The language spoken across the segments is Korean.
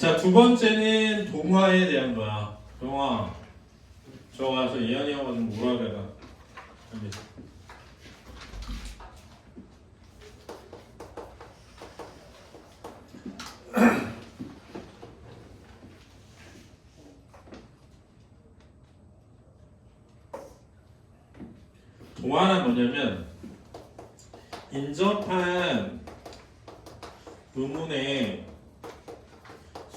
자, 두 번째는 동화에 대한 거야. 동화. 저 와서 예언이 형아 좀 뭐라 그래라. 여기. 동화는 뭐냐면 인접한 음운의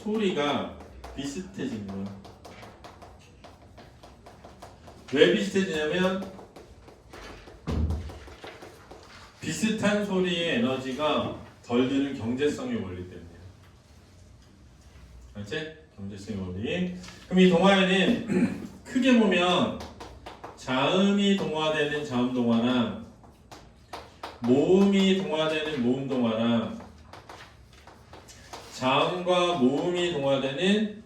소리가 비슷해진 거야. 왜 비슷해지냐면 비슷한 소리의 에너지가 덜 드는 경제성의 원리 때문이야. 알지? 경제성의 원리. 그럼 이 동화에는 크게 보면 자음이 동화되는 자음 동화랑 모음이 동화되는 모음 동화랑 자음과 모음이 동화되는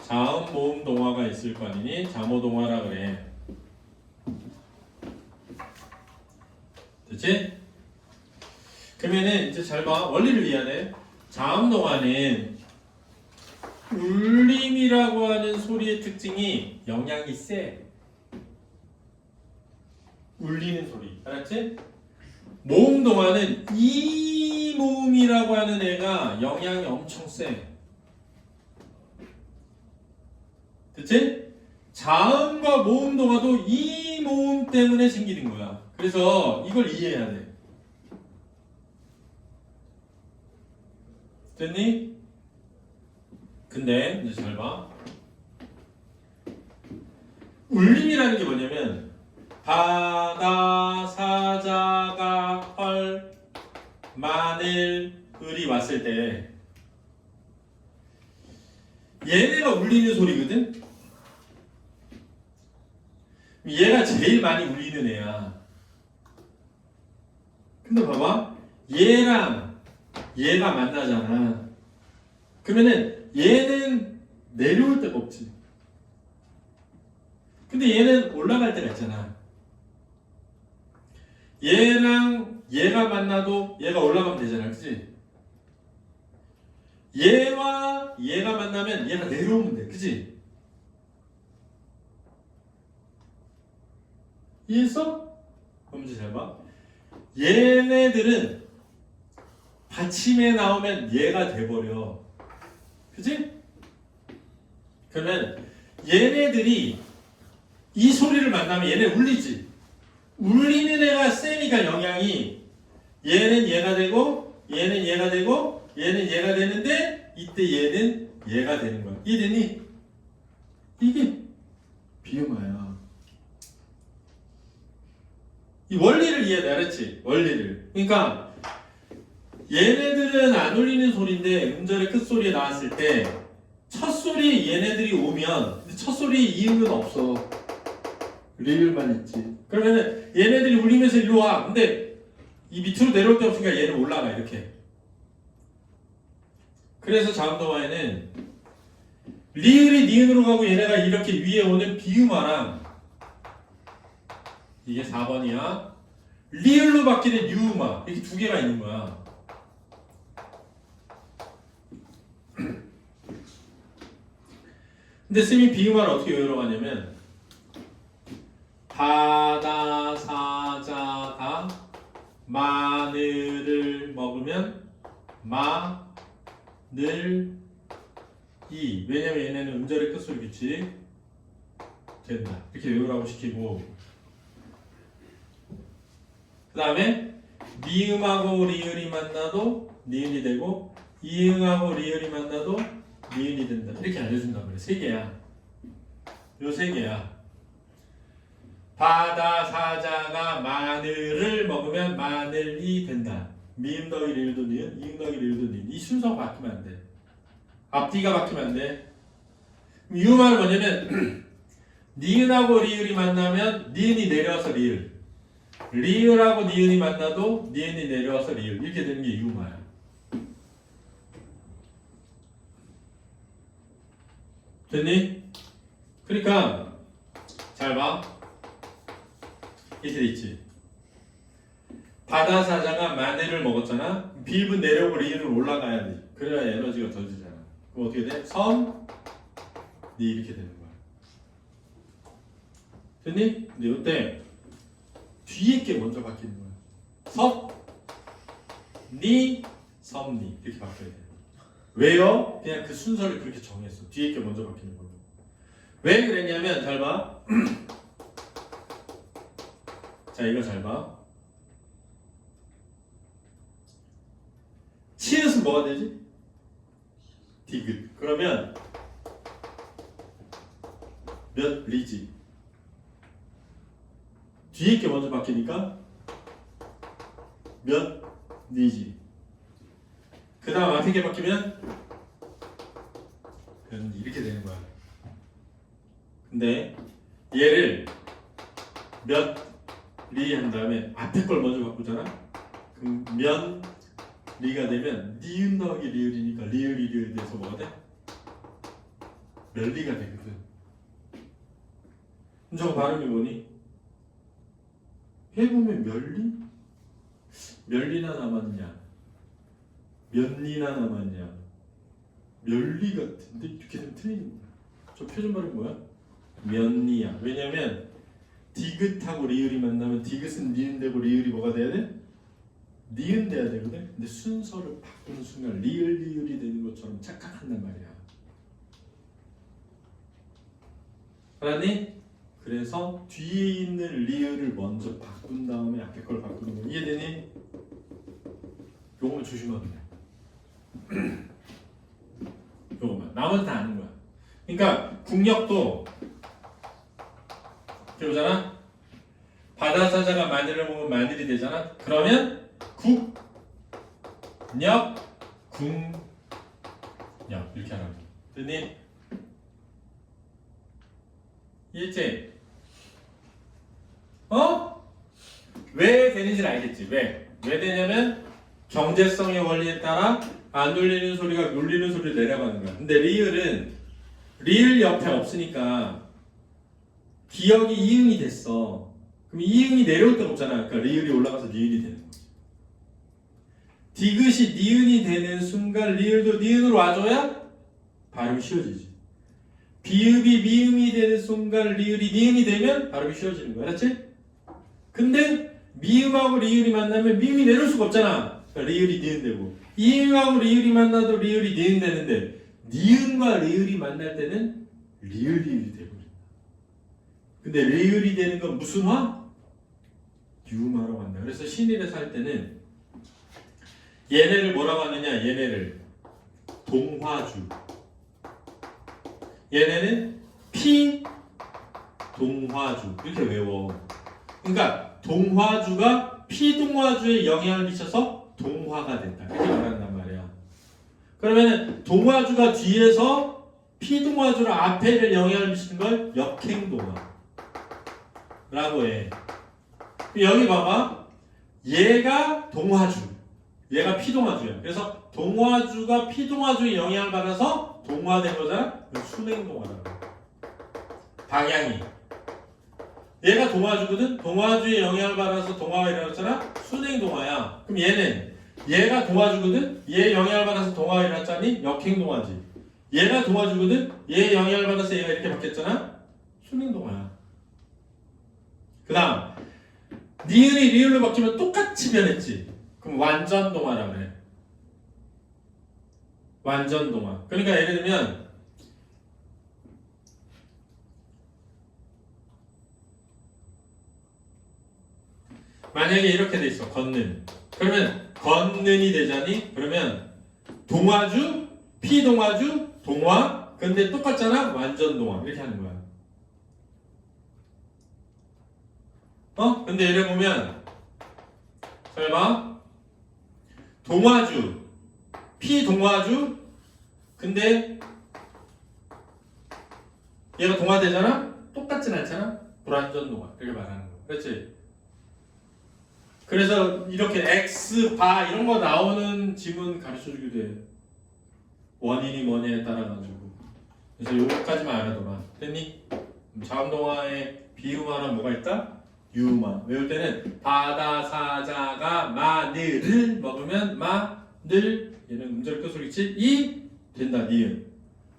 자음 모음 동화가 있을 거 아니니? 자모 동화라 그래. 됐지? 그러면은 이제 잘 봐. 원리를 이해하네. 자음 동화는 울림이라고 하는 소리의 특징이 영향이 세. 울리는 소리. 알았지? 모음 동화는 이 모음이라고 하는 애가 영향이 엄청 세. 됐지? 자음과 모음 동화도 이 모음 때문에 생기는 거야. 그래서 이걸 이해해야 돼. 됐니? 근데 이제 잘 봐. 울림이라는 게 뭐냐면 바다, 사자가, 헐, 마늘, 을이 왔을 때 얘네가 울리는 소리거든? 얘가 제일 많이 울리는 애야. 근데 봐봐. 얘랑 얘가 만나잖아. 그러면은 얘는 내려올 데가 없지. 근데 얘는 올라갈 때가 있잖아. 얘랑 얘가 만나도 얘가 올라가면 되잖아. 그치? 얘와 얘가 만나면 얘가 내려오면 돼. 그치? 이해했어? 그럼 이제 잘 봐. 얘네들은 받침에 나오면 얘가 돼버려. 그치? 그러면 얘네들이 이 소리를 만나면 얘네 울리지. 울리는 애가 세니까 영향이 얘는 얘가 되고 얘는 얘가 되고 얘는 얘가 되는데 이때 얘는 얘가 되는 거야. 이해되니? 이게 비음화야. 이 원리를 이해해. 알았지? 원리를. 그러니까 얘네들은 안 울리는 소리인데 음절의 끝소리에 나왔을 때 첫 소리 얘네들이 오면 첫 소리 이음은 없어. 리을만 있지. 그러면은 얘네들이 울리면서 일로 와. 근데 이 밑으로 내려올 데 없으니까 얘는 올라가 이렇게. 그래서 자음동화에는 리을이 니은으로 가고 얘네가 이렇게 위에 오는 비음화랑 이게 4번이야. 리을로 바뀌는 유음화 이렇게 두 개가 있는 거야. 근데 쌤이 비음화를 어떻게 외우라고 하냐면 바다 사자가 마늘을 먹으면 마늘이 왜냐면 얘네는 음절의 끝소리 규칙 된다 이렇게 외우라고 시키고 그 다음에 니음하고 리을이 만나도 니은이 되고 이응하고 리을이 만나도 니은이 된다 이렇게 알려준단 말이야. 3개야. 요 3개야. 바다 사자가 마늘을 먹으면 마늘이 된다. 미음 더하기 리을도 니은, 이응 더하기 리을도 니은. 이 순서가 바뀌면 안 돼. 앞뒤가 바뀌면 안 돼. 유음화는 뭐냐면 니은하고 리을이 만나면 니은이 내려와서 리을, 리을하고 니은이 만나도 니은이 내려와서 리을 이렇게 되는 게 유음화야. 됐니? 그러니까 잘 봐. 이렇게 돼 있지. 바다사자가 마늘을 먹었잖아. 비읍은 내려오고 리을은 올라가야 돼. 그래야 에너지가 더 들잖아. 그럼 어떻게 돼? 섬, 니 이렇게 되는 거야. 됐니? 근데 이때 뒤에 게 먼저 바뀌는 거야. 섭, 니, 섬, 니 이렇게 바뀌어야 돼. 왜요? 그냥 그 순서를 그렇게 정했어. 뒤에 게 먼저 바뀌는 걸로. 왜 그랬냐면 잘 봐. 자, 이거 잘 봐. 치읓은 뭐가 되지? 디귿. 그러면 몇 리지? 뒤에 게 먼저 바뀌니까 몇 리지. 그 다음 앞에 게 바뀌면 이렇게 되는 거야. 근데 얘를 몇 리 한 다음에 앞에 걸 먼저 바꾸잖아. 그럼 면 리가 되면 니은 더하기 리을이니까 리을이 리을에 대해서 뭐가 돼? 멸리가 되거든. 그럼 저거 발음이 뭐니? 해보면 멸리? 멸리나 남았냐? 면리나 남았냐? 멸리 같은데 이렇게 되면 틀리는 거야. 저 표준 발음 뭐야? 면리야. 왜냐면 디귿하고 리을이 만나면 디귿은 니은 되고 리을이 뭐가 돼야 돼? 니은 돼야 되거든. 근데 순서를 바꾸는 순간 리을 리을이 되는 것처럼 착각한단 말이야. 알았니? 그래서 뒤에 있는 리을을 먼저 바꾼 다음에 앞에 걸 바꾸는 거 이해되니? 요거만 조심하면 돼. 요거만. 나머지 다 아는 거야. 그러니까 국력도 이렇게 보잖아. 바다사자가 마늘을 먹으면 마늘이 되잖아. 그러면 국력, 궁력 이렇게 하라고. 됐니? 이해했지? 왜 되는지는 알겠지? 왜 되냐면 경제성의 원리에 따라 안 울리는 소리가 울리는 소리를 내려가는 거야. 근데 리을은 리을 옆에 없으니까 기역이 이응이 됐어. 그럼 이응이 내려올 데가 없잖아. 그러니까 리을이 올라가서 니은이 되는 거지. 디귿이 니은이 되는 순간 리을도 니은으로 와줘야 발음이 쉬워지지. 비읍이 미음이 되는 순간 리을이 니은이 되면 발음이 쉬워지는 거야. 알았지? 근데 미음하고 리을이 만나면 미음이 내려올 수가 없잖아. 그러니까 리을이 니은 되고 이음하고 리을이 만나도 리을이 니은 되는데 니은과 리을이 만날 때는 리을 리을이 되고 근데 리을이 되는 건 무슨 화? 유마라고 한다. 그래서 신일에서 할 때는 얘네를 뭐라고 하느냐? 얘네를 동화주. 얘네는 피동화주. 이렇게 외워. 그러니까 동화주가 피동화주에 영향을 미쳐서 동화가 된다. 이렇게 말한단 말이야. 그러면 동화주가 뒤에서 피동화주를 앞에를 영향을 미치는 걸 역행동화. 라고 해. 여기 봐봐. 얘가 동화주. 얘가 피동화주야. 그래서 동화주가 피동화주의 영향을 받아서 동화된 거잖아. 순행동화라고. 방향이. 얘가 동화주거든. 동화주의 영향을 받아서 동화가 일어났잖아. 순행동화야. 그럼 얘는 얘가 동화주거든. 얘 영향을 받아서 동화가 일어났잖니. 역행동화지. 얘가 동화주거든. 얘 영향을 받아서 얘가 이렇게 바뀌었잖아. 순행동화야. 그 다음 니은이 리을로 바뀌면 똑같이 변했지. 그럼 완전동화라 그래. 완전동화. 그러니까 예를 들면 만약에 이렇게 돼 있어. 걷는. 그러면 걷는이 되자니? 그러면 동화주, 피동화주, 동화. 근데 똑같잖아. 완전동화. 이렇게 하는 거야. 근데 예를 보면 잘 봐. 동화주, 피동화주. 근데 얘가 동화되잖아? 똑같진 않잖아? 불완전동화. 이렇게 말하는 거. 그렇지? 그래서 이렇게 X, 바 이런 거 나오는 지문 가르쳐주기도 해. 원인이 뭐냐에 따라가지고. 그래서 요거까지만 알아둬라. 됐니? 자음동화에 비음화랑 뭐가 있다? 유마. 외울 때는 바다 사자가 마늘을 먹으면 마늘 얘는 음절 끝소리치 이 된다. 니은.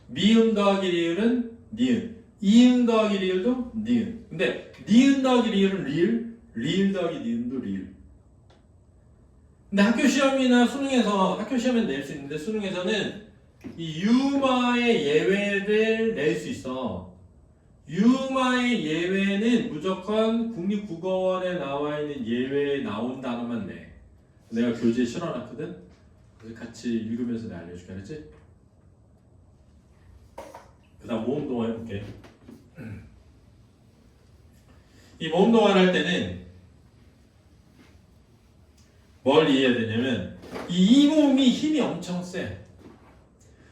미음 더하기 리을은 니은. 이응 더하기 리을도 니은. 근데 니은 더하기 리을은 리을, 리을 더하기 니은도 리을. 근데 학교 시험이나 수능에서 학교 시험에는 낼 수 있는데 수능에서는 이 유마의 예외를 낼 수 있어. 유마의 예외는 무조건 국립국어원에 나와 있는 예외에 나온 단어만 내. 내가 교재에 실어놨거든. 그래서 같이 읽으면서 내가 알려줄게. 알았지? 그 다음 모음 동화 해볼게. 이 모음 동화를 할 때는 뭘 이해해야 되냐면 이 모음이 힘이 엄청 세.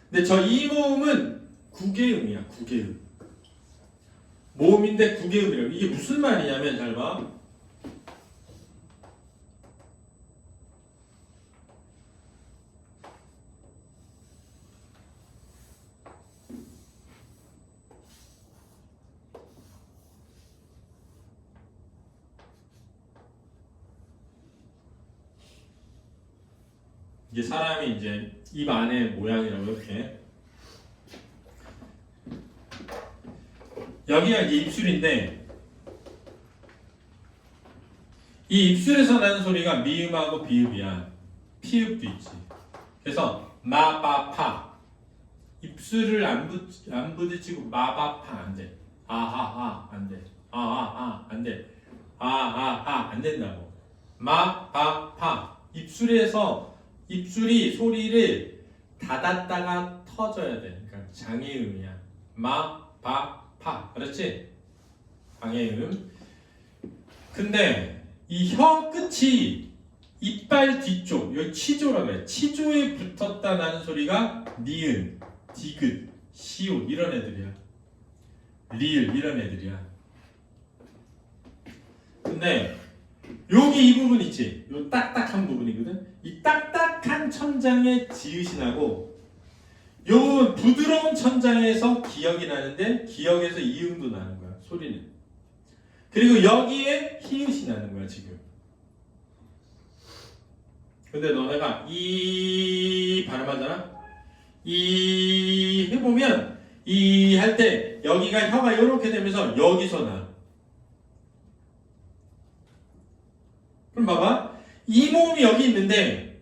근데 저 이 모음은 구개음이야. 구개음. 모음인데 구개음이라고. 이게 무슨 말이냐면 잘 봐. 이게 사람이 이제 입 안의 모양이라고 이렇게. 여기가 이제 입술인데 이 입술에서 나는 소리가 미음하고 비읍이야. 피읍도 있지. 그래서 마바파 입술을 안 부딪히고 마바파 안 돼. 아하하 안 돼. 아하하 안 돼. 아하하 안 된다고. 마바파 입술이 소리를 닫았다가 터져야 돼. 그러니까 장애음이야. 마바파 그렇지? 장애음. 근데 이 혀 끝이 이빨 뒤쪽 여기 치조라고 해. 치조에 붙었다 나는 소리가 니은, 디귿, 시옷 이런 애들이야. 리을 이런 애들이야. 근데 여기 이 부분 있지? 요 딱딱한 부분이거든? 이 딱딱한 천장에 지읒이 나고 요 부드러운 천장에서 기역이 나는데 기역에서 이음도 나는 거야. 소리는. 그리고 여기에 히읗이 나는 거야 지금. 근데 너네가 이 발음하잖아? 이 해보면 이 할 때 여기가 혀가 이렇게 되면서 여기서 나. 그럼 봐봐. 이 모음이 여기 있는데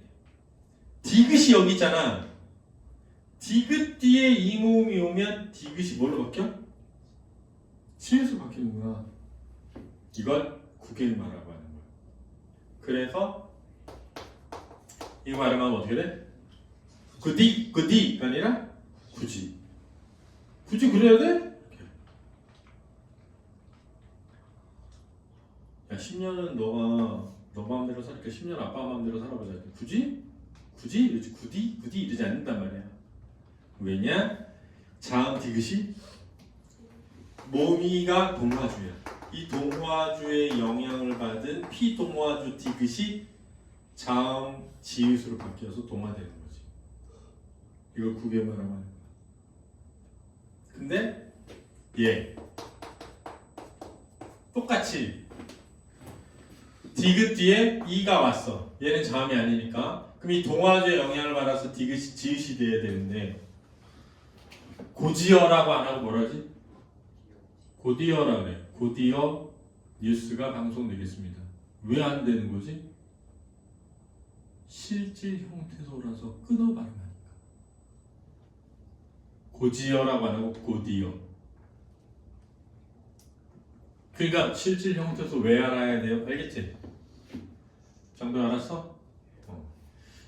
디귿이 여기 있잖아. 디귿 뒤에 이 모음이 오면 디귿이 뭘로 바뀌어? 시옷으로 바뀌는구나. 이걸 구개음화라고 하는 거야. 그래서 이거 발음하면 어떻게 돼? 구디가 아니라 굳이 그래야 돼? 야 10년은 너 마음대로 사니까 10년 아빠 마음대로 살아보자. 굳이 이러지. 구디 이러지 않는단 말이야. 왜냐? 자음 디귿이 모미가 동화주야. 이 동화주의 영향을 받은 피동화주 디귿이 자음 지읒으로 바뀌어서 동화되는 거지. 이걸 구개음화라고 하는 거야. 근데 얘 똑같이 디귿 뒤에 이가 왔어. 얘는 자음이 아니니까. 그럼 이 동화주의 영향을 받아서 디귿이 지읒이 돼야 되는데 고지어라고 안 하고 뭐라지? 고디어라 그래. 고디어 뉴스가 방송되겠습니다. 왜 안 되는 거지? 실질 형태소라서 끊어 발음하니까. 고지어라고 안 하고 고디어. 그러니까 실질 형태소 왜 알아야 돼요? 알겠지? 정도 알았어?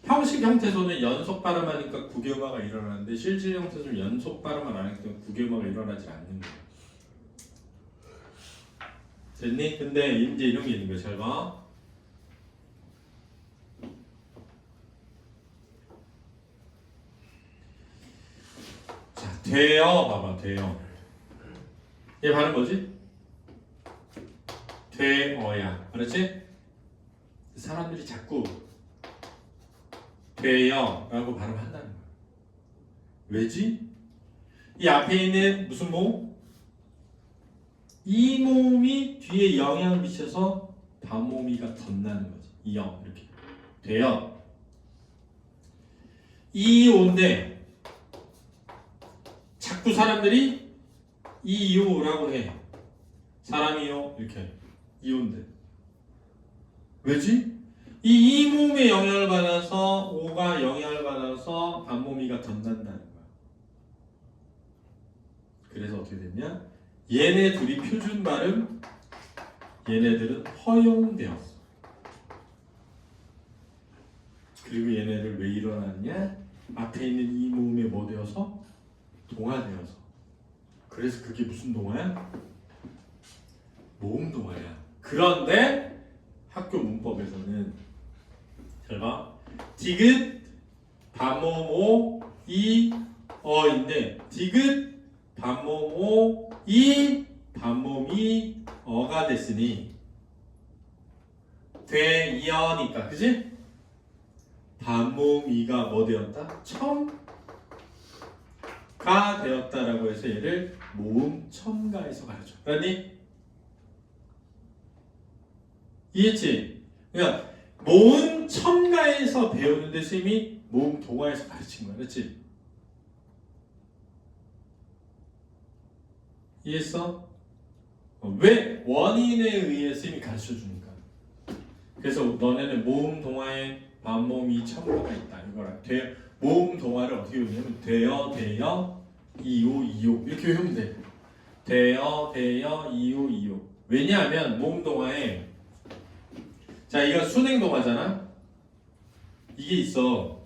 형식 형태소는 연속 발음하니까 구개음화가 일어나는데 실질 형태소는 연속 발음을 안 하기 때문에 구개음화가 일어나지 않는 거야. 됐니? 근데 이제 이런 게 있는 거야. 잘 봐. 자, 되어 봐봐. 되어. 얘 발음 뭐지? 되어야. 그렇지? 사람들이 자꾸 되어 라고 발음한다는 거야. 왜지? 이 앞에 있는 무슨 모음? 이 모음이 뒤에 영향을 미쳐서 반모음이가 덧나는 거지. 이영 이렇게 돼요. 이오인데 자꾸 사람들이 이오라고 해. 사람이요 이렇게 이오인데 왜지? 이 모음의 영향을 받아서 오가 영향을 받아서 반모음이가 덧난다는 거야. 그래서 어떻게 됐냐? 얘네 둘이 표준 발음, 얘네들은 허용되었어. 그리고 얘네들 왜 일어났냐? 앞에 있는 이 모음에 뭐 되어서? 동화되어서. 그래서 그게 무슨 동화야? 모음 동화야. 그런데 학교 문법에서는 잘 봐. 디귿, 반모음 오, 이, 어인데 디귿, 반모음 오, 이, 반모음 이, 어가 됐으니 되이어니까 그지? 반모음 이가 뭐 되었다? 첨가 되었다라고 해서 얘를 모음 첨가에서 가르쳐. 그러니 이해했지? 그러니까 모음 첨가에서 배우는데 쌤이 모음 동화에서 가르친 거야. 그렇지? 이해했어? 왜? 원인에 의해 쌤이 가르쳐 주니까. 그래서 너네는 모음 동화에 반모음이 첨가가 있다. 이거라. 모음 동화를 어떻게 외우냐면 되어, 이오, 이렇게 외우면 돼. 되어, 이오. 왜냐하면 모음 동화에 자, 이거 순행 동화잖아. 이게 있어.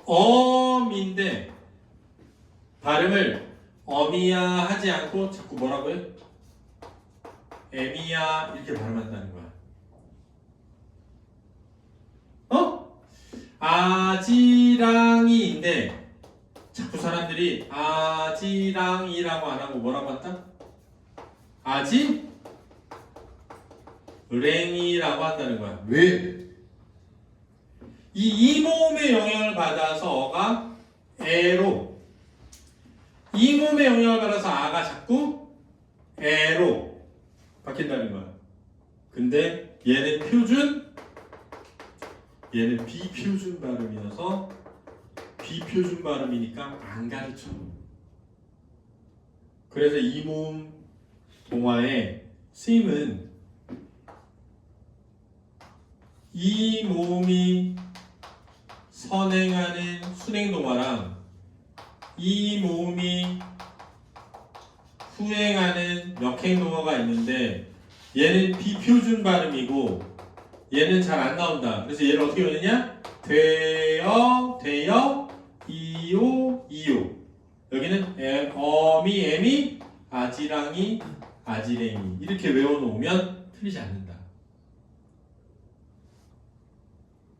엄인데 발음을 어미야 하지 않고 자꾸 뭐라고 해? 에미야 이렇게 발음한다는 거야. 어? 아지랑이인데 자꾸 사람들이 아지랑이라고 안 하고 뭐라고 한다? 아지? 랭이라고 한다는 거야. 왜? 이 모음의 영향을 받아서 어가 에로, 이 모음의 영향을 받아서 아가 자꾸 에로 바뀐다는 거야. 근데 얘는 표준, 얘는 비표준 발음이어서 비표준 발음이니까 안 가르쳐. 그래서 이 모음 동화에 스님은 이 모음이 선행하는 순행동화랑 이 모음이 후행하는 역행동화가 있는데 얘는 비표준 발음이고 얘는 잘 안 나온다. 그래서 얘를 어떻게 외우느냐? 되어, 이오. 여기는 어미, 에미, 아지랑이, 아지랭이 이렇게 외워놓으면 틀리지 않는다.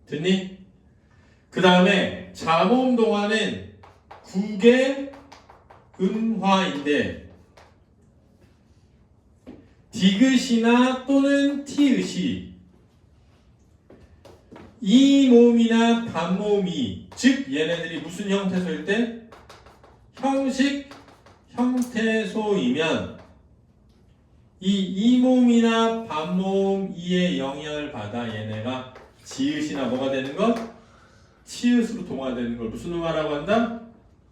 됐니? 그 다음에 자모음 동화는 국의 음화인데 디귿이나 또는 티읕이 이 모음이나 반모음이 즉 얘네들이 무슨 형태소일 때? 형식 형태소이면 이 모음이나 반모음 이의 영향을 받아 얘네가 지읒이나 뭐가 되는 것? 치읒으로 동화되는 걸 무슨 음화라고 한다?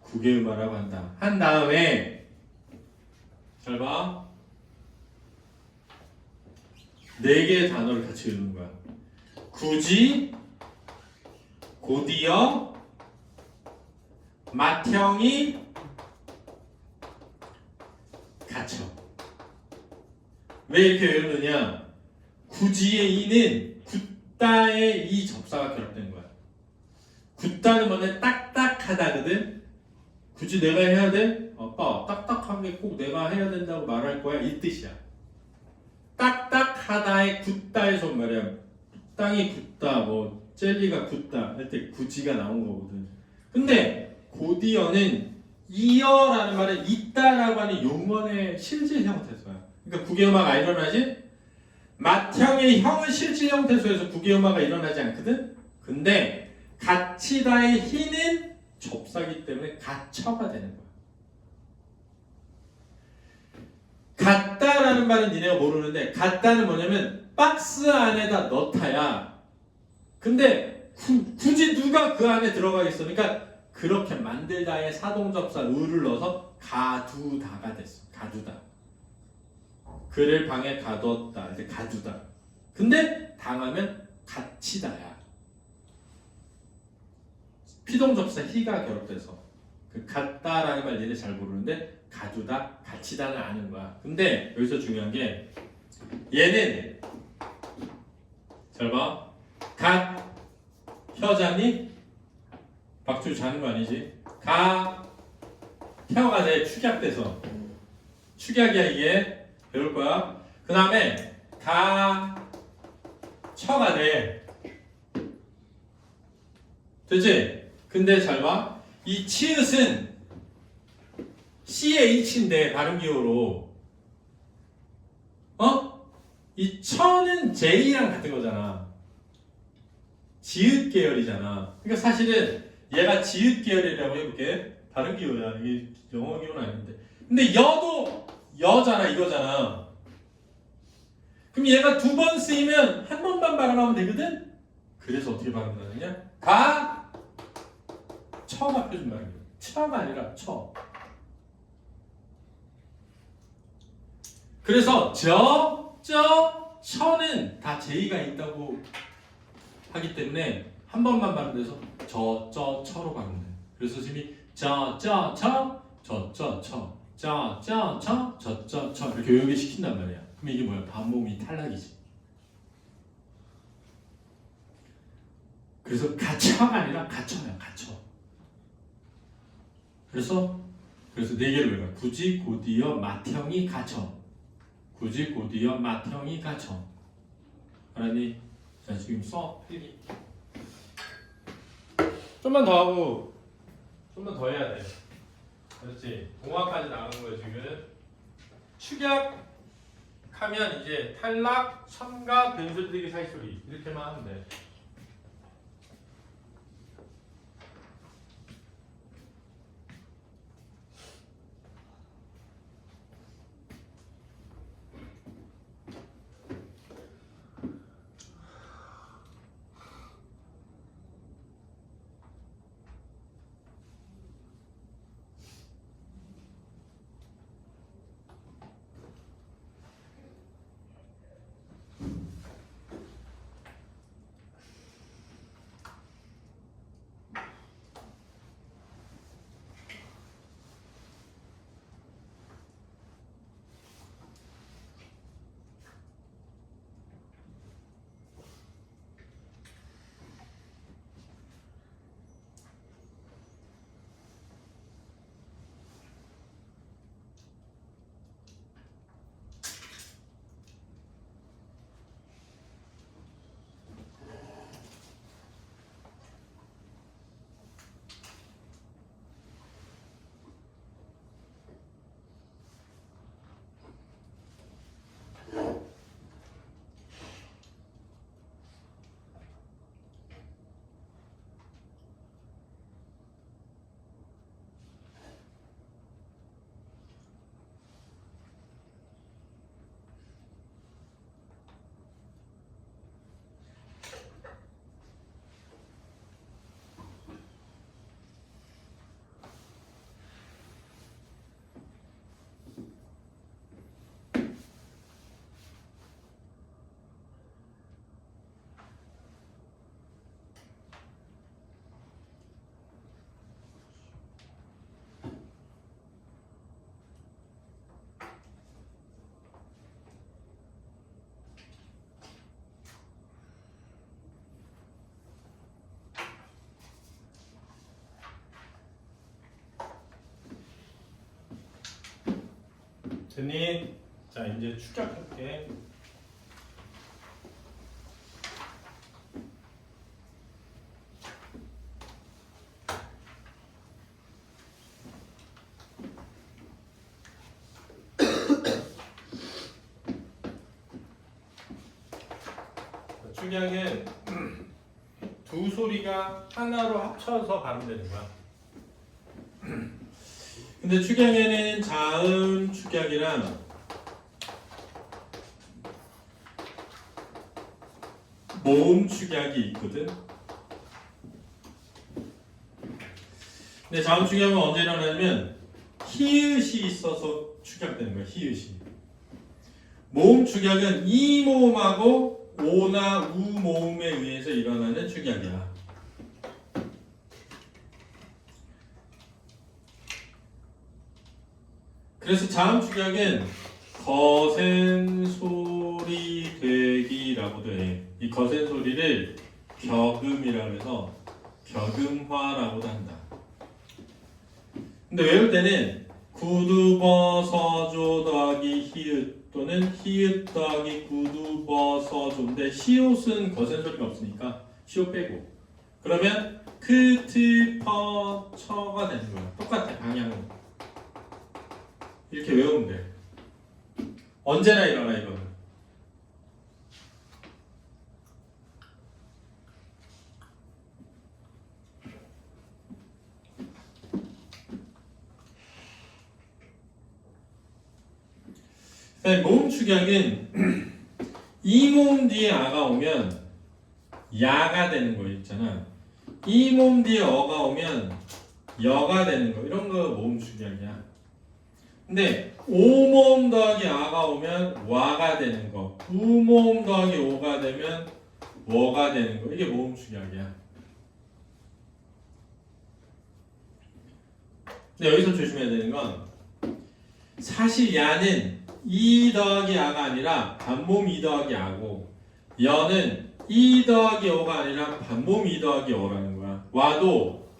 국의 음화라고 한다. 한 다음에 잘 봐. 4개의 단어를 같이 외우는 거야. 굳이, 곧이어, 맏형이, 갇혀. 왜 이렇게 외우느냐? 굳이의 이는 굳다의 이 접사가 결합된 거야. 굳다는 뭐냐? 딱딱하다거든. 굳이 내가 해야 돼? 아빠 딱딱한 게 꼭 내가 해야 된다고 말할 거야? 이 뜻이야. 딱딱하다의 굳다에서 말이야. 땅이 굳다, 뭐 젤리가 굳다 할 때 굳이가 나온 거거든. 근데 곧이어는 이어라는 말은 있다라고 하는 용언의 실질 형태소야. 그러니까 국외음화가 일어나지? 맏형의 형은 실질 형태소에서 국외음화가 일어나지 않거든? 근데 갇히다의 희는 접사기 때문에 갇혀가 되는 거야. 같다라는 말은 니네가 모르는데 같다는 뭐냐면 박스 안에다 넣다야. 근데 굳이 누가 그 안에 들어가겠어? 그러니까 그렇게 만들다에 사동접사 을을 넣어서 가두다가 됐어. 가두다. 그를 방에 가두었다. 이제 가두다. 근데 당하면 갇히다야. 피동접사 희가 결합돼서 그 같다라는 말 얘네 잘 모르는데 가두다, 갇히다는 아는 거야. 근데 여기서 중요한 게 얘는 잘 봐. 갓 혀자니 박주 자는 거 아니지? 가 혀가 돼 축약돼서 축약이야 이게 배울 거야. 그 다음에 가 처가 돼. 됐지? 근데 잘 봐. 이 치읓은 CH인데 발음 기호로 이 처는 J랑 같은 거잖아. 지읒 계열이잖아. 그러니까 사실은 얘가 지읒 계열이라고 해볼게. 발음 기호야. 이게 영어 기호는 아닌데. 근데 여도 여잖아. 이거잖아. 그럼 얘가 두 번 쓰이면 한 번만 발음하면 되거든? 그래서 어떻게 발음하느냐? 가 처가 표준 발음이야. 처가 아니라 처. 그래서 처는 다 제의가 있다고 하기 때문에 한 번만 발음돼서 처로 발음돼. 그래서 선생님이 처 이렇게 외우게 시킨단 말이야. 그럼 이게 뭐야? 반모음이 탈락이지. 그래서 가처가 아니라 가처야. 가처. 그래서 네 개를 외워. 굳이 곧이어 맏형이 가처. 굳이 곧이어 맏형이 가처. 알았니? 자 지금 써 필기. 좀만 더 하고 좀만 더 해야 돼. 그렇지. 동화까지 나가는 거야 지금. 축약하면 이제 탈락, 첨가, 변술되기 사이소리 이렇게만 하면 돼. 됐니? 자 이제 축약할게. 축약은 두 소리가 하나로 합쳐서 발음되는 거야. 근데 축약에는 자음 축약이랑 모음 축약이 있거든. 근데 자음 축약은 언제 일어나냐면 히읗이 있어서 축약되는 거야. 히읗이. 모음 축약은 이 모음하고 오나 우 모음에 의해서 일어나는 축약이야. 그래서 자음 축약은 거센 소리 되기라고도 해. 이 거센 소리를 격음이라고 해서 격음화라고도 한다. 근데 외울 때는 구두버서조 더하기 히읗 또는 히읗 더하기 구두버서조인데 시옷은 거센 소리가 없으니까 시옷 빼고 그러면 크트퍼처가 되는 거야. 똑같아 방향은. 이렇게 외우면 돼. 언제나 일어나 이거는. 모음 축약은 이 모음 뒤에 아가 오면 야가 되는 거 있잖아. 이 모음 뒤에 어가 오면 여가 되는 거. 이런 거 모음 축약이야. 근데 오모음 더하기 아가 오면 와가 되는 거. 우모음 더하기 오가 되면 워가 되는 거. 이게 모음 축약이야. 근데 여기서 조심해야 되는 건 사실 야는 이 더하기 아가 아니라 반모음 이 더하기 아고 여는 이 더하기 어가 아니라 반모음 이 더하기 어라는 거야. 와도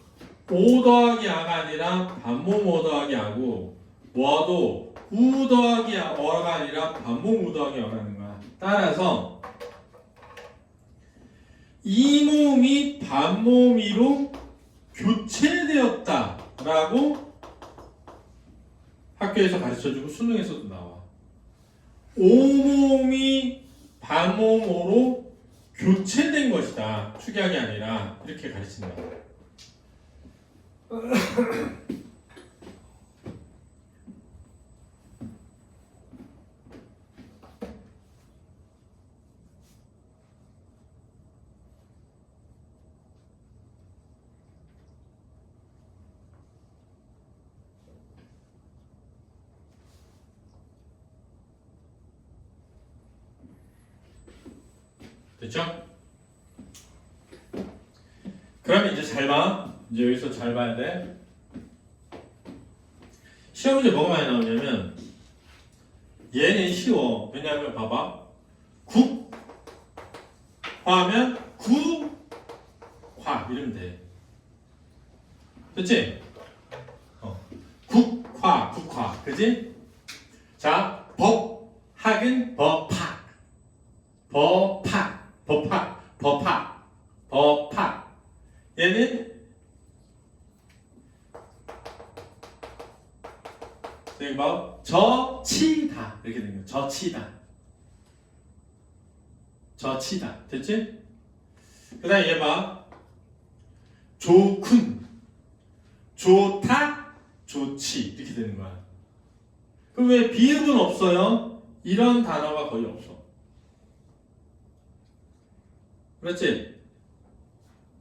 오 더하기 아가 아니라 반모음 오 더하기 아고 워도 우 더하기 어가 아니라 반모음 우 더하기 어라는 거야. 따라서 이 모음이 반모음이로 교체되었다라고 학교에서 가르쳐주고 수능에서도 나와. 오모음이 반모음으로 교체된 것이다. 축약이 아니라 이렇게 가르친다. 됐죠? 그러면 이제 잘 봐. 이제 여기서 잘 봐야 돼. 시험 문제 뭐가 많이 나오냐면 얘는 쉬워. 왜냐하면 봐봐. 국화하면 구화 이러면 돼. 됐지? 국화. 그지? 자, 법학은 법학. 얘는 여기 뭐 저치다 이렇게 되는 거야. 저치다. 됐지? 그다음에 얘 봐. 좋군, 좋다, 좋지 이렇게 되는 거야. 그럼 왜 비읍은 없어요? 이런 단어가 거의 없어. 그렇지?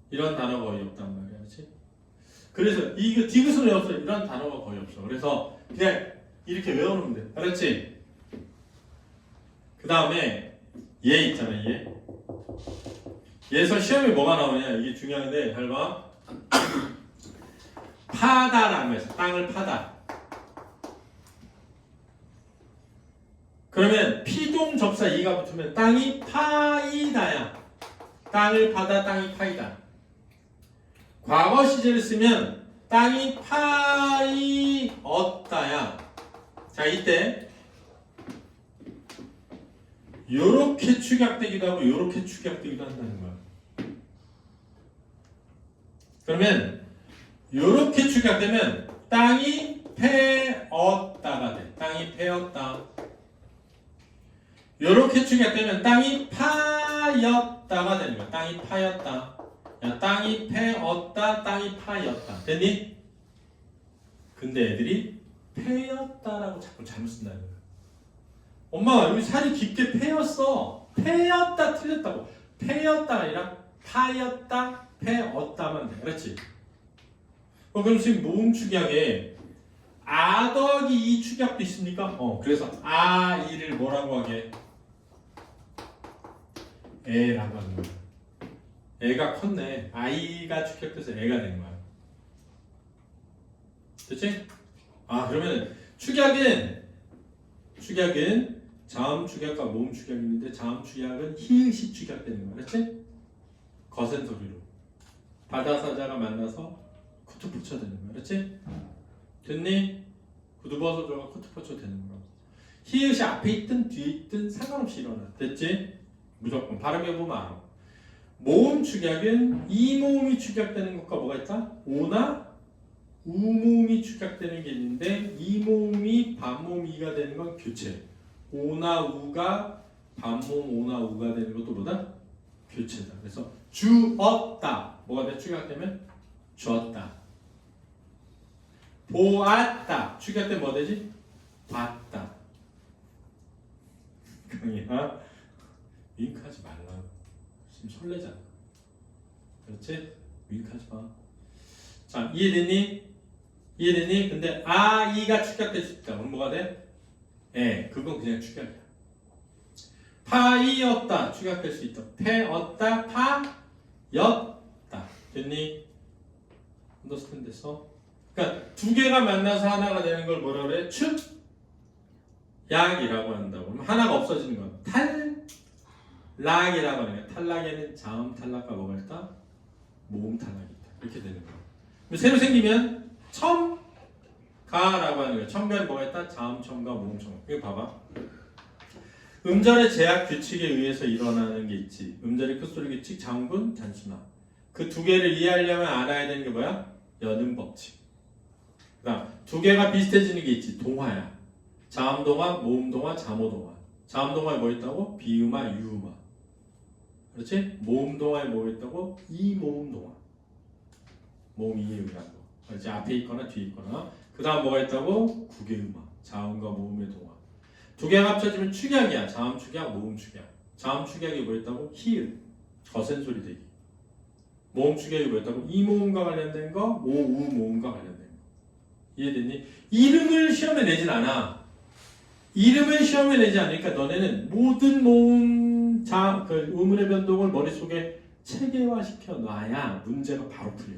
이런 단어가 거의 없단 말이야. 그렇지? 그래서 이거 디귿은 왜 없어? 이런 단어가 거의 없어. 그래서 그냥 이렇게 외워놓으면 돼. 그렇지? 그 다음에 얘 있잖아. 얘에서 시험에 뭐가 나오냐. 이게 중요한데 잘 봐. 파다라는 거야. 땅을 파다. 그러면 피동 접사 이가 붙으면 땅이 파이다야. 땅을 파다, 땅이 파이다. 과거 시제를 쓰면 땅이 파이었다야. 자, 이때 요렇게 축약되기도 하고 요렇게 축약되기도 한다는 거야. 그러면 요렇게 축약되면 땅이 패었다가 돼. 땅이 패었다. 요렇게 축약되면 땅이 파였다가 되는 거야. 땅이 파였다. 야, 땅이 패었다, 땅이 파였다. 됐니? 근데 애들이 패였다라고 자꾸 잘못 쓴다는 거야. 엄마, 여기 살이 깊게 패였어. 패였다 틀렸다고. 패였다가 아니라 파였다, 패었다만 돼. 그렇지? 그럼 지금 모음 축약에 아 더하기 이 축약도 있습니까? 그래서 아 이를 뭐라고 하게? 애라고 하는 거야. 애가 컸네. 아이가 축약돼서 애가 된 거야. 됐지? 그러면 축약은 자음 축약과 모음 축약이 있는데 자음 축약은 히읗이 축약되는 거야. 그렇지? 거센 소리로. 바다사자가 만나서 쿠투포처 되는 거야. 그렇지? 됐니? 구두버섯조가 쿠투포처 되는 거라고. 히읗이 앞에 있든 뒤에 있든 상관없이 일어나. 됐지? 무조건 발음해보면 알아. 모음 축약은 이 모음이 축약되는 것과 뭐가 있다? 오나 우 모음이 축약되는 게 있는데 이 모음이 반모음 이가 되는 건 교체. 오나 우가 반모음 오나 우가 되는 것도 뭐다? 교체다. 그래서 주었다. 뭐가 돼? 축약되면 주었다. 보았다. 축약되면 뭐 되지? 봤다. 강이야. 윙크하지 말라고. 지금 설레잖아. 그렇지? 윙크하지 마. 자, 이해됐니? 이해됐니? 근데 이가 축약될 수 있다. 그럼 뭐가 돼? 그건 그냥 축약이야. 파이었다. 축약될 수 있다. 패었다. 파였다. 됐니? 언더스탠드 됐어? 그러니까 두 개가 만나서 하나가 되는 걸 뭐라 그래? 축약이라고 한다고. 그럼 하나가 없어지는 건 탈락이라고 하는 거야. 탈락에는 자음 탈락과 뭐가 있다? 모음 탈락이 있다. 이렇게 되는 거야. 새로 생기면 첨가라고 하는 거야. 첨가는 뭐가 있다? 자음 첨가, 모음 첨가. 이거 봐봐. 음절의 제약 규칙에 의해서 일어나는 게 있지. 음절의 끝소리 규칙, 자음군, 단순화. 그 두 개를 이해하려면 알아야 되는 게 뭐야? 연음 법칙. 그다음 두 개가 비슷해지는 게 있지. 동화야. 자음 동화, 모음 동화, 자모 동화. 자음 동화에 뭐 있다고? 비음화, 유음화. 그렇지? 모음 동화에 뭐 있다고? 이모음 동화. 모음 이음이라는 거. 그렇지? 앞에 있거나 뒤에 있거나. 그 다음 뭐가 있다고? 구개음화. 자음과 모음의 동화. 두 개가 합쳐지면 축약이야. 자음 축약, 모음 축약. 자음 축약이 뭐 있다고? 히읗. 거센 소리 되기. 모음 축약이 뭐 있다고? 이 모음과 관련된 거, 오, 우 모음과 관련된 거. 이해됐니? 이름을 시험에 내진 않아. 이름을 시험에 내지 않으니까 너네는 모든 모음, 그 의문의 변동을 머릿속에 체계화시켜 놔야 문제가 바로 풀려.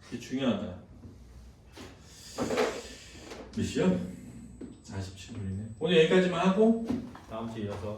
이게 중요하다. 몇 시야? 47분이네. 오늘 여기까지만 하고 다음 주에 이어서